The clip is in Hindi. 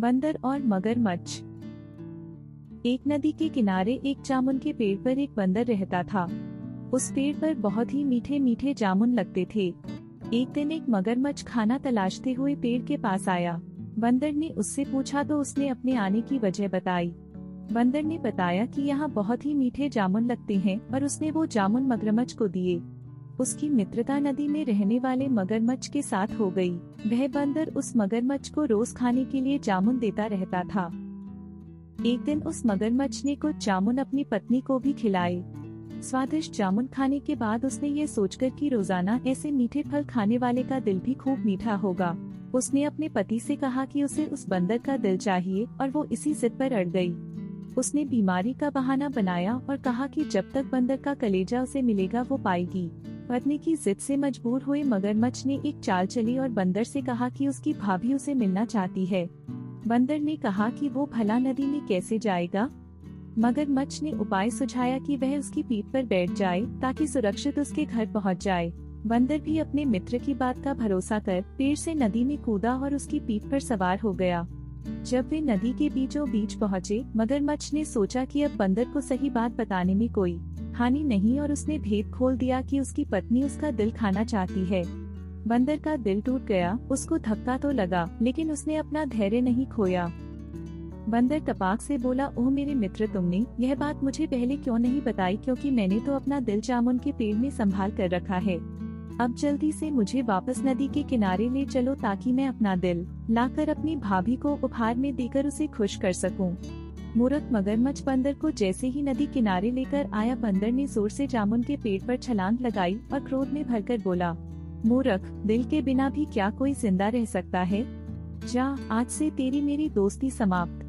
बंदर और मगरमच्छ। एक नदी के किनारे एक जामुन के पेड़ पर एक बंदर रहता था। उस पेड़ पर बहुत ही मीठे मीठे जामुन लगते थे। एक दिन एक मगरमच्छ खाना तलाशते हुए पेड़ के पास आया। बंदर ने उससे पूछा तो उसने अपने आने की वजह बताई। बंदर ने बताया कि यहाँ बहुत ही मीठे जामुन लगते हैं और उसने वो जामुन मगरमच्छ को दिए। उसकी मित्रता नदी में रहने वाले मगरमच्छ के साथ हो गई। वह बंदर उस मगरमच्छ को रोज खाने के लिए जामुन देता रहता था। एक दिन उस मगरमच्छ ने कुछ जामुन अपनी पत्नी को भी खिलाए। स्वादिष्ट जामुन खाने के बाद उसने ये सोचकर कि रोजाना ऐसे मीठे फल खाने वाले का दिल भी खूब मीठा होगा, उसने अपने पति से कहा कि उसे उस बंदर का दिल चाहिए और वो इसी जिद पर अड़ गई। उसने बीमारी का बहाना बनाया और कहा कि जब तक बंदर का कलेजा उसे मिलेगा वो पाएगी। पत्नी की जिद से मजबूर हुए मगरमच्छ ने एक चाल चली और बंदर से कहा कि उसकी भाभी उसे मिलना चाहती है। बंदर ने कहा कि वो भला नदी में कैसे जाएगा। मगरमच्छ ने उपाय सुझाया कि वह उसकी पीठ पर बैठ जाए ताकि सुरक्षित उसके घर पहुंच जाए। बंदर भी अपने मित्र की बात का भरोसा कर पेड़ से नदी में कूदा और उसकी पीठ पर सवार हो गया। जब वे नदी के बीचों बीच पहुँचे, मगरमच्छ ने सोचा कि अब बंदर को सही बात बताने में कोई हानि नहीं और उसने भेद खोल दिया कि उसकी पत्नी उसका दिल खाना चाहती है। बंदर का दिल टूट गया। उसको धक्का तो लगा लेकिन उसने अपना धैर्य नहीं खोया। बंदर तपाक से बोला, ओह मेरे मित्र, तुमने यह बात मुझे पहले क्यों नहीं बताई, क्योंकि मैंने तो अपना दिल जामुन के पेड़ में संभाल कर रखा है। अब जल्दी से मुझे वापस नदी के किनारे ले चलो ताकि मैं अपना दिल लाकर अपनी भाभी को उपहार में देकर उसे खुश कर सकूं। मूर्ख मगरमच्छ बंदर को जैसे ही नदी किनारे लेकर आया, बंदर ने जोर से जामुन के पेड़ पर छलांग लगाई और क्रोध में भरकर बोला, मूर्ख, दिल के बिना भी क्या कोई जिंदा रह सकता है? जा, आज से तेरी मेरी दोस्ती समाप्त।